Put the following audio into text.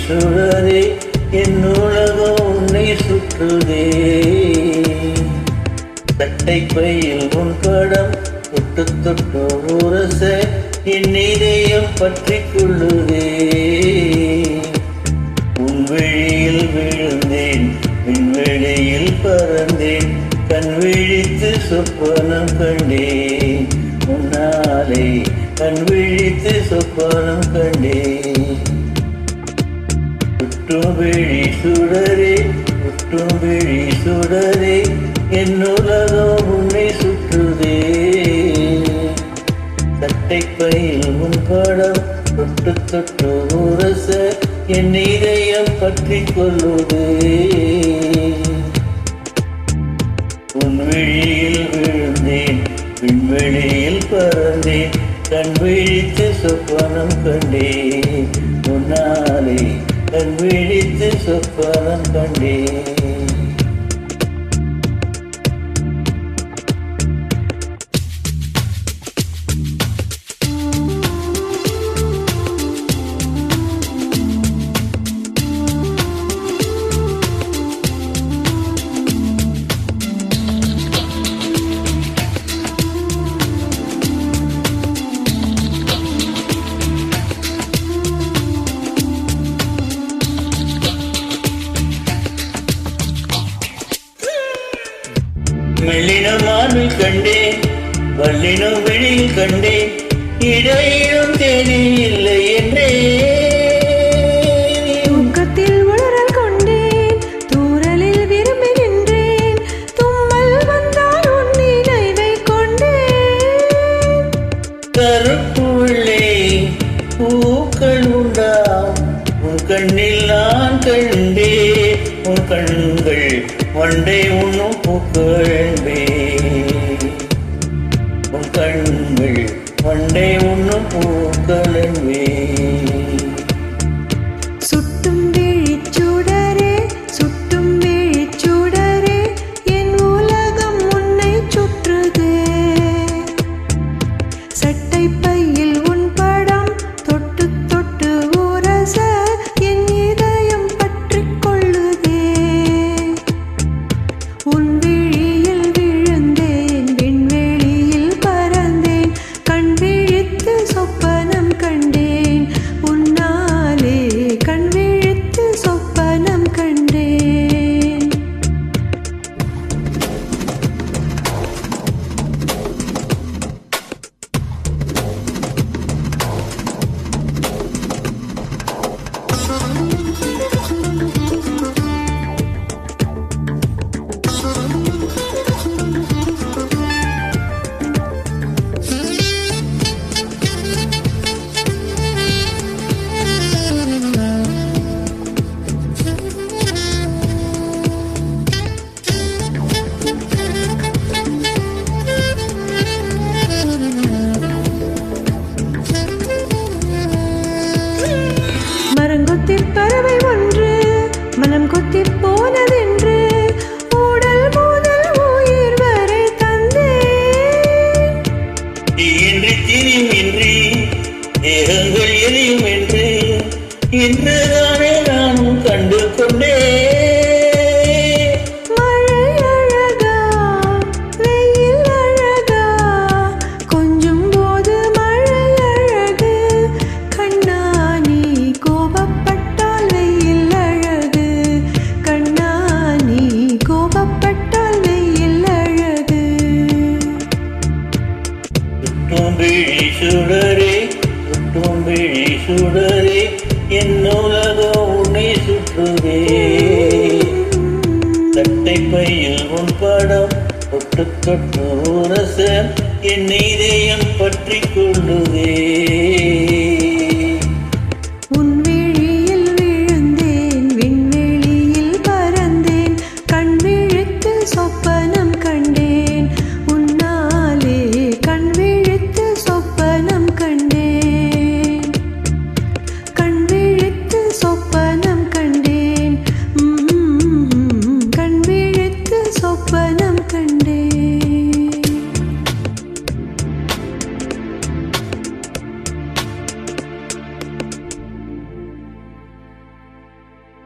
சுடரே என் உலகம் உன்னை சுற்றுதே. சட்டை பையில் உன் படம் தொட்டு தொட்டு உரச என் இதயம் பற்றி கொள்ளுதே. உன் விழியில் விழுந்தேன் விண்வெளியில் பறந்தேன் கண் விழித்து சொப்பனம் கண்டேன் உன்னாலே கண் விழித்து சொப்பனம் கண்டேன். சுற்றும் விழி சுடரே சுற்றும் விழி சுடரே என் உலகம் உன்னை சுற்றுதே. சட்டை பையில் உன் படம் தொட்டு தொட்டு உரச என் இதயம் பற்றி கொள்ளுதே. உன் விழியில் விழுந்தேன் விண்வெளியில் பறந்தேன் கண் விழித்து சொப்பனம் கண்டேன் உன்னாலே கண் விழித்து சொப்பனம் கண்டேன். மெல்லினம் மார்பில் கண்டேன் வல்லினம் வெளியில் கண்டேன் இடையிலும் தேதி இல்லை என்றே. தூக்கத்தில் உணரல் கொண்டேன் தூரலில் விரும்பி நின்றேன் தும்மல் வந்தால் உன் நினைவை கொண்டேன். கருப்புள்ளே பூக்கள் உண்டா உன் கண்ணில் நான் கண்டேன் உன் கண்கள் வண்டை உண்ணும் பூக்களே உன் கண்கள் வண்டை உண்ணும் பூக்களே. சுட்டும் விழிச்சுடரே சுட்டும் விழிச்சுடரே என் உலகம் உன்னை சுற்றுதே. சட்டை பையில் உன் படம் தொட்டு தொட்டு உரச என் இதயம் பற்றி கொள்ளுதே. உன் விழியில் விழுந்தேன் விண்வெளியில் பறந்தேன் கண் விழித்து சொப்பனம் கண்டேன் உன்னாலே கண் விழித்து சொப்பனம் கண்டேன். மரங்கொத்திப் பறவை ஒன்று மனம் கொத்திப் போனதென்று உடல் முதல் உயிர் வரை தந்தேன். இன்றி திரியும் இன்றி தேகங்கள் எரியும் என்று இன்றுதானே நானும் கண்டு கொண்டேன். மழை அழகா வெயில் அழகா கொஞ்சும் போது மழை அழகு கண்ணா நீ கோபப்பட்டால் வெயில் அழகு கண்ணா நீ கோபப்பட்டால் வெயில் அழகு. சுற்றும் விழி சுடரே சுற்றும் விழி சுடரே என் உலகம் உன்னை சுற்றுதே. சட்டை பையில் உன் படம் தொட்டு தொட்டு உரச என் இதயம் பற்றி கொள்ளுதே.